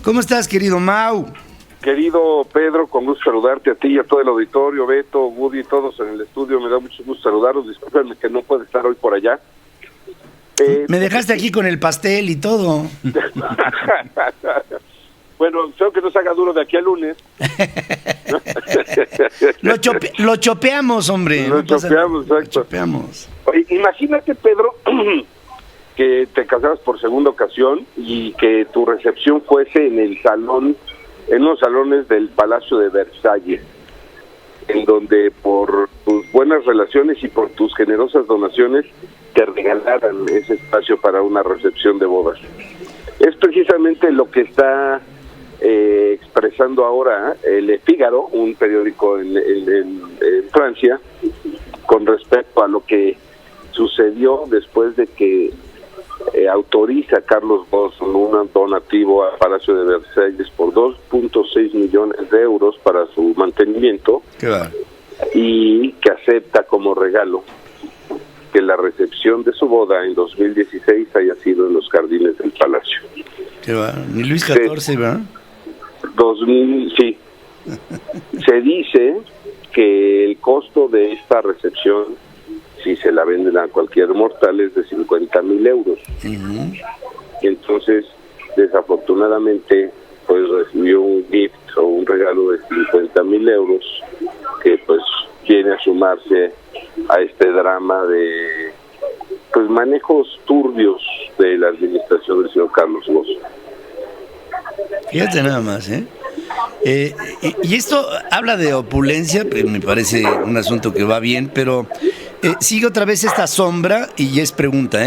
¿Cómo estás, querido Mau? Querido Pedro, con gusto saludarte a ti y a todo el auditorio, Beto, Woody, todos en el estudio. Me da mucho gusto saludarlos. Discúlpenme que no puedo estar hoy por allá. Me dejaste aquí con el pastel y todo. Bueno, espero que no se haga duro de aquí al lunes. Lo chopeamos, hombre. Lo chopeamos, exacto. Lo chopeamos. Oye, imagínate, Pedro, que te casaras por segunda ocasión y que tu recepción fuese en el salón, en los salones del Palacio de Versalles, en donde por tus buenas relaciones y por tus generosas donaciones te regalaran ese espacio para una recepción de bodas. Es precisamente lo que está expresando ahora Le Figaro, un periódico en Francia, con respecto a lo que sucedió después de que autoriza a Carlos Ghosn un donativo al Palacio de Versalles por 2.6 millones de euros para su mantenimiento. Claro. Y que acepta como regalo que la recepción de su boda en 2016 haya sido en los jardines del Palacio. Qué va, ni Luis XIV, ¿verdad? 2000, sí. Se dice que el costo de esta recepción, si se la venden a cualquier mortal, es de 50,000 euros. Uh-huh. Entonces, desafortunadamente, pues recibió un gift o un regalo de 50,000 euros que pues viene a sumarse a este drama de pues manejos turbios de la administración del señor Carlos Ghosn. Fíjate nada más, ¿eh? Y esto habla de opulencia, me parece un asunto que va bien, pero sigue otra vez esta sombra, y ya es pregunta,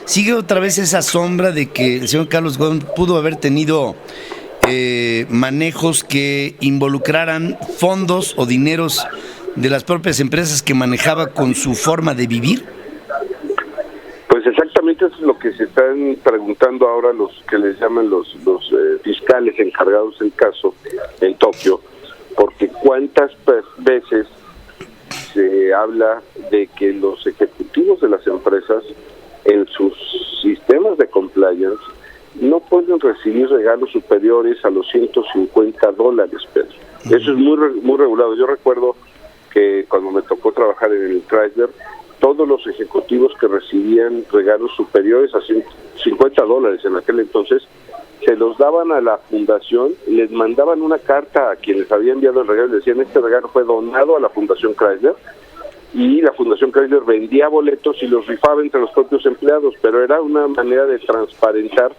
sigue otra vez esa sombra de que el señor Carlos Ghosn pudo haber tenido manejos que involucraran fondos o dineros de las propias empresas que manejaba con su forma de vivir. Pues exactamente eso es lo que se están preguntando ahora los que les llaman los fiscales encargados del caso en Tokio, porque cuántas veces se habla de que los ejecutivos de las empresas en sus sistemas de compliance no pueden recibir regalos superiores a los $150, Pedro. Eso es muy regulado. Yo recuerdo que cuando me tocó trabajar en el Chrysler, todos los ejecutivos que recibían regalos superiores a $50 en aquel entonces, se los daban a la fundación, les mandaban una carta a quienes habían enviado el regalo, decían: este regalo fue donado a la Fundación Chrysler, y la Fundación Chrysler vendía boletos y los rifaba entre los propios empleados, pero era una manera de transparentar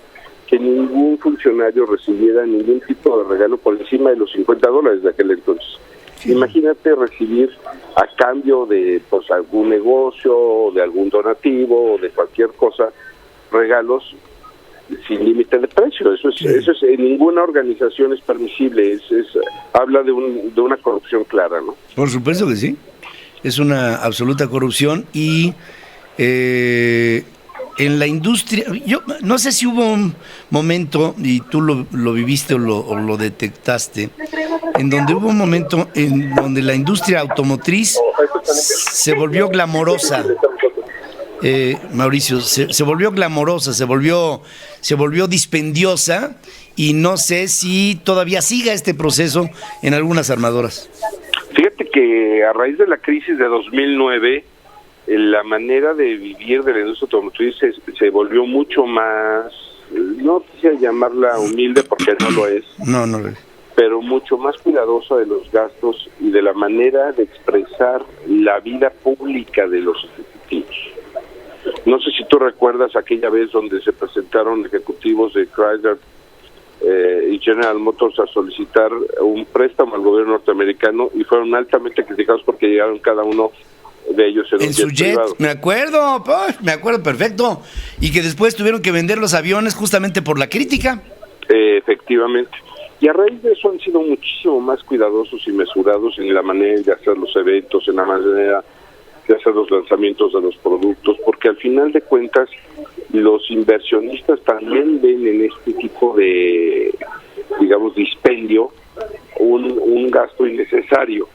que ningún funcionario recibiera ningún tipo de regalo por encima de los $50 de aquel entonces. Sí. Imagínate recibir a cambio de pues algún negocio, de algún donativo, o de cualquier cosa, regalos sin límite de precio. Eso es en ninguna organización es permisible. Habla de una corrupción clara, ¿no? Por supuesto que sí. Es una absoluta corrupción y en la industria, yo no sé si hubo un momento, y tú lo viviste o lo detectaste, en donde hubo un momento en donde la industria automotriz se volvió glamorosa. Mauricio, se volvió glamorosa, se volvió dispendiosa, y no sé si todavía siga este proceso en algunas armadoras. Fíjate que a raíz de la crisis de 2009, la manera de vivir de la industria automotriz se volvió mucho más, no quisiera llamarla humilde porque no lo es, no lo es, pero mucho más cuidadosa de los gastos y de la manera de expresar la vida pública de los ejecutivos. No sé si tú recuerdas aquella vez donde se presentaron ejecutivos de Chrysler y General Motors a solicitar un préstamo al gobierno norteamericano, y fueron altamente criticados porque llegaron cada uno de ellos en su jet privado. Me acuerdo perfecto, y que después tuvieron que vender los aviones justamente por la crítica. Efectivamente, y a raíz de eso han sido muchísimo más cuidadosos y mesurados en la manera de hacer los eventos, en la manera de hacer los lanzamientos de los productos, porque al final de cuentas los inversionistas también ven en este tipo de, digamos, dispendio un gasto innecesario.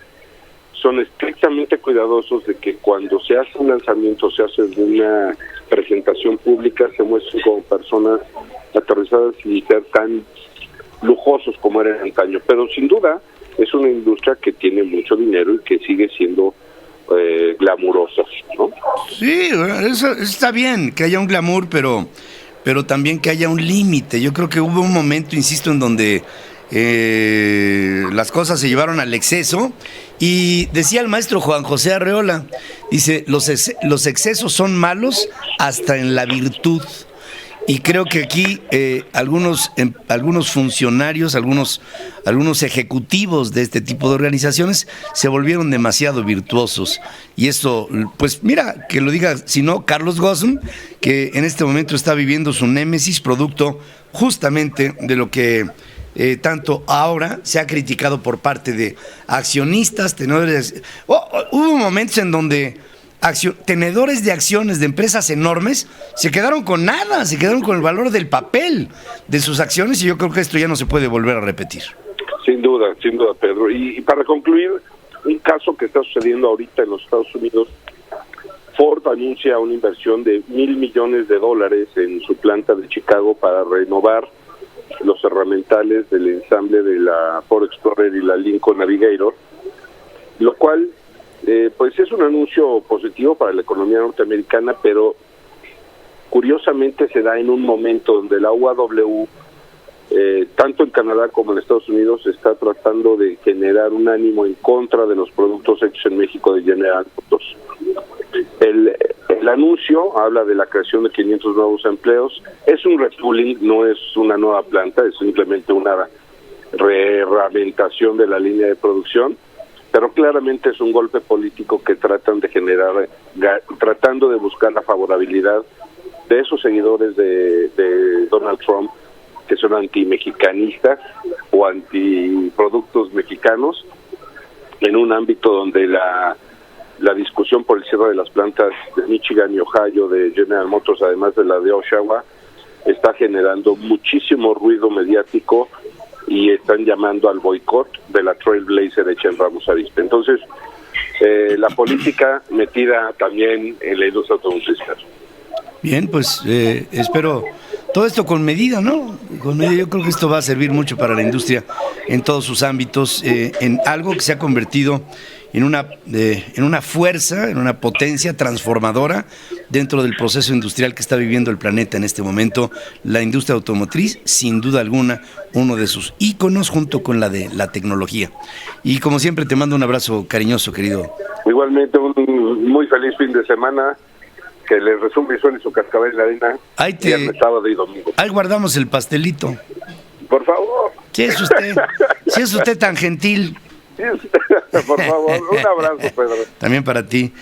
Son estrictamente cuidadosos de que cuando se hace un lanzamiento, se hace una presentación pública, se muestren como personas aterrizadas y ser tan antaño, pero sin duda es una industria que tiene mucho dinero y que sigue siendo glamurosa, ¿no? Sí, eso está bien, que haya un glamour, pero también que haya un límite. Yo creo que hubo un momento, insisto, en donde las cosas se llevaron al exceso, y decía el maestro Juan José Arreola, dice, los excesos son malos hasta en la virtud. Y creo que aquí algunos funcionarios, algunos ejecutivos de este tipo de organizaciones se volvieron demasiado virtuosos. Y esto, pues mira, que lo diga, si no, Carlos Ghosn, que en este momento está viviendo su némesis, producto justamente de lo que tanto ahora se ha criticado por parte de accionistas, tenedores. Hubo momentos en donde tenedores de acciones de empresas enormes se quedaron con nada, se quedaron con el valor del papel de sus acciones, y yo creo que esto ya no se puede volver a repetir. Sin duda, Pedro. Y para concluir, un caso que está sucediendo ahorita en los Estados Unidos, Ford anuncia una inversión de $1,000 millones en su planta de Chicago para renovar los herramientales del ensamble de la Ford Explorer y la Lincoln Navigator, lo cual pues es un anuncio positivo para la economía norteamericana, pero curiosamente se da en un momento donde la UAW, tanto en Canadá como en Estados Unidos, está tratando de generar un ánimo en contra de los productos hechos en México de General Motors. El anuncio habla de la creación de 500 nuevos empleos. Es un retooling, no es una nueva planta, es simplemente una reherramientación de la línea de producción, pero claramente es un golpe político que tratan de generar, tratando de buscar la favorabilidad de esos seguidores de Donald Trump, que son antimexicanistas o antiproductos mexicanos, en un ámbito donde la discusión por el cierre de las plantas de Michigan y Ohio de General Motors, además de la de Oshawa, está generando muchísimo ruido mediático, y están llamando al boicot de la Trailblazer hecha en Ramos Arizpe. Entonces, la política metida también en la industria automotriz. Bien, pues espero todo esto con medida, ¿no? Con medida. Yo creo que esto va a servir mucho para la industria en todos sus ámbitos, en algo que se ha convertido en una fuerza, en una potencia transformadora dentro del proceso industrial que está viviendo el planeta en este momento. La industria automotriz, sin duda alguna, uno de sus íconos junto con la de la tecnología. Y como siempre te mando un abrazo cariñoso, querido. Igualmente, un muy feliz fin de semana, que les resume y suene su cascabel en la arena viernes, sábado y domingo. Ahí guardamos el pastelito. Por favor. Si es usted tan gentil. Por favor, un abrazo, Pedro. También para ti.